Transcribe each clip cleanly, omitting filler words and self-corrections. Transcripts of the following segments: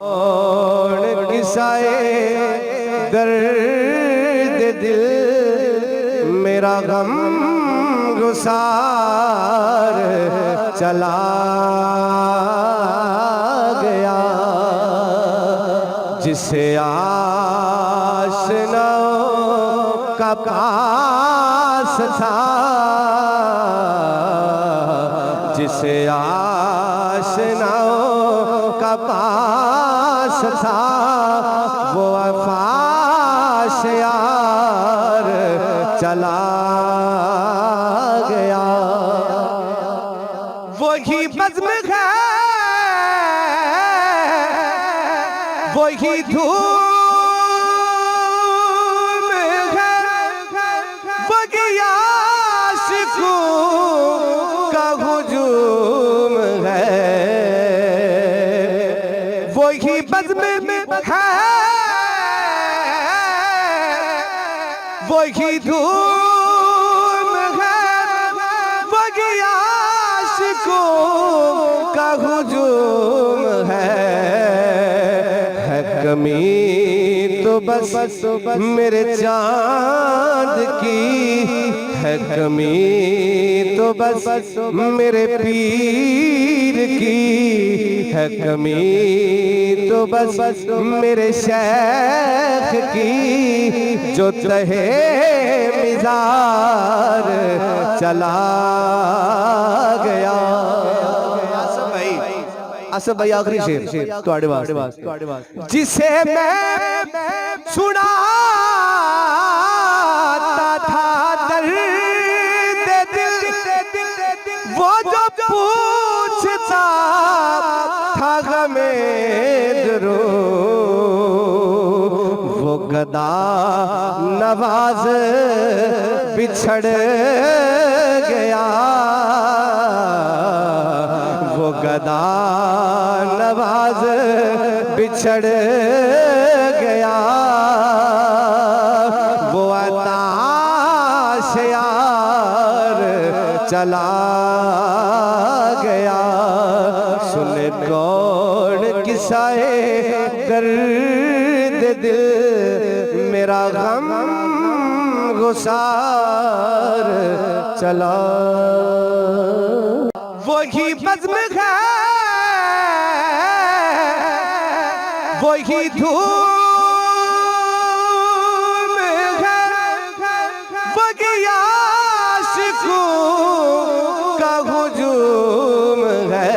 कौन किसाए दर्द दिल मेरा गम गुसार चला गया, जिसे आशनाओं का पास था, जिसे आशनाओं का पास था, वो अफाश यार चला गया। वही बज़्म है, वही धूम है, वही आशिकों का हुजूम है। वही बज़्म है, वही धूम है, वही आशिकों का हुजूम है। कमी तो बस मेरे चांद की है, कमी तो बस मेरे पीर की है, कमी तो बस मेरे शेख की, जो तहे मिज़ार चला गया। आसफ भाई आखिरी शेर तुहाडे वास्ते। जिसे मैं सुनाता था दर्द दिल, वो जो पूछता था गमे दिलो, वो गदा नवाज बिछड़ गया, वो गदा नवाज बिछड़ गया, वो अताश यार चला गया। सुन कौन किसाए दर्द दिल मेरा गम गुसार चला। वही बज़्म है, वही धूम है, वही आशिकों का हुजूम है।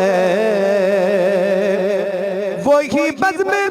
वही बज़्म है,